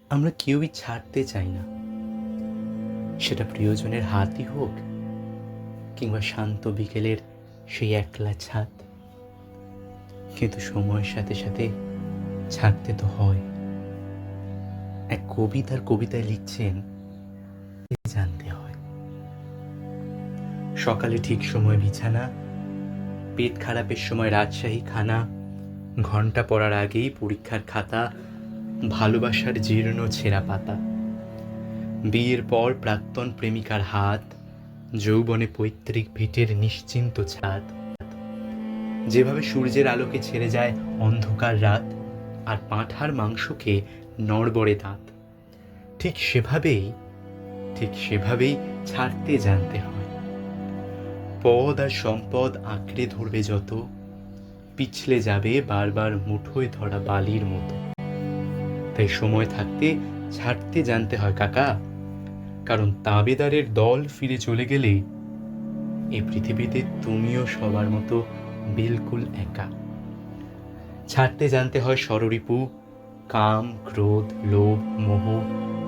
আমরা কেউই ছাড়তে চাই না, সেটা প্রিয়জনের হাতই হোক কিংবা শান্ত বিকেলের সেই একলা ছাদ। কিন্তু সময়ের সাথে সাথে ছাড়তে তো হয়। এক কবি তার কবিতায় লিখছেন, জানতে হয়। সকালে ঠিক সময় বিছানা, পেট খারাপের সময় রাজশাহী খানা, ঘন্টা পড়ার আগেই পরীক্ষার খাতা, ভালোবাসার জীর্ণ ছেঁড়া পাতা, বিয়ের পর প্রাক্তন প্রেমিকার হাত, যৌবনে পৈতৃক ভিটের নিশ্চিন্ত ছাদ। যেভাবে সূর্যের আলোকে ছেড়ে যায় অন্ধকার রাত, আর পাঁঠার মাংসকে নড়বড়ে দাঁত, ঠিক সেভাবেই ছাড়তে জানতে হয়। পদ আর সম্পদ আঁকড়ে ধরবে যত, পিছলে যাবে বারবার মুঠোয় ধরা বালির মতো। তাই সময় থাকতে ছাড়তে জানতে হয় কাকা, কারণ তাবেদারের দল ফিরে চলে গেলে এই পৃথিবীতে তুমিও সবার মতো বিলকুল একা। ছাড়তে জানতে হয় ষড়রিপু, কাম, ক্রোধ, লোভ, মোহ,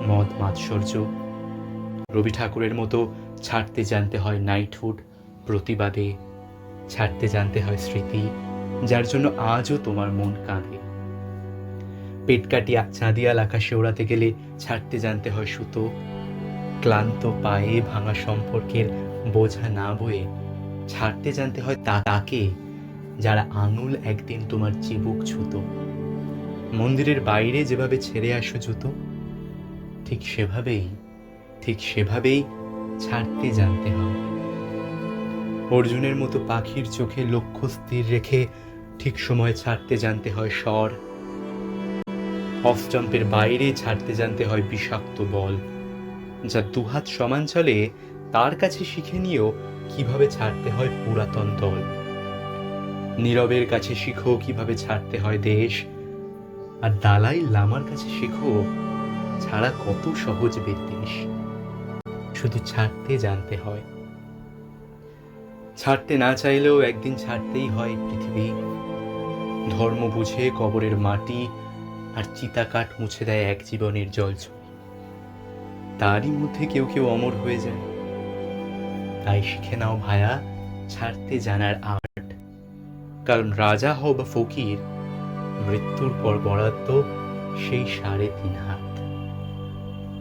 মদ, মাৎসর্য। রবি ঠাকুরের মতো ছাড়তে জানতে হয় নাইটহুড, প্রতিবাদে। ছাড়তে জানতে হয় স্মৃতি, যার জন্য আজও তোমার মন কাঁদে। পেট কাটিয়া চাঁদিয়াল আকাশে ওড়াতে গেলে ছাড়তে জানতে হয় সুতো। ক্লান্ত পায়ে ভাঙা সম্পর্কের বোঝা না বয়ে ছাড়তে জানতে হয় তাকে, যারা আঙুল একদিন তোমার চিবুক ছুতো। মন্দিরের বাইরে যেভাবে ছেড়ে আসো জুতো, ঠিক সেভাবেই ছাড়তে জানতে হয়। অর্জুনের মতো পাখির চোখে লক্ষ্য স্থির রেখে ঠিক সময় ছাড়তে জানতে হয় স্বর। অফ জাম্পের বাইরে ছাড়তে জানতে হয় বিষাক্ত বল, যা দুহাত সমান চলে তার কাছে শিখে নিয়েও কিভাবে ছাড়তে হয় পুরাতন দল। নীরবের কাছে শিখো কিভাবে ছাড়তে হয় দেশ, আর দালাই লামার কাছে শিখো ছাড়া কত সহজ বিদ্বেষ। শুধু ছাড়তে জানতে হয়। ছাড়তে না চাইলেও একদিন ছাড়তেই হয় পৃথিবী। ধর্ম বুঝে কবরের মাটি আর চিতাকাঠ মুছে দেয় এক জীবনের জলছবি। তারই মধ্যে কেউ কেউ অমর হয়ে যায়। তাই শিখে নাও ভায়া ছাড়তে জানার আর্ট, কারণ রাজা হও বা ফকির, মৃত্যুর পর বরাদ্দ সেই ৩.৫ হাত।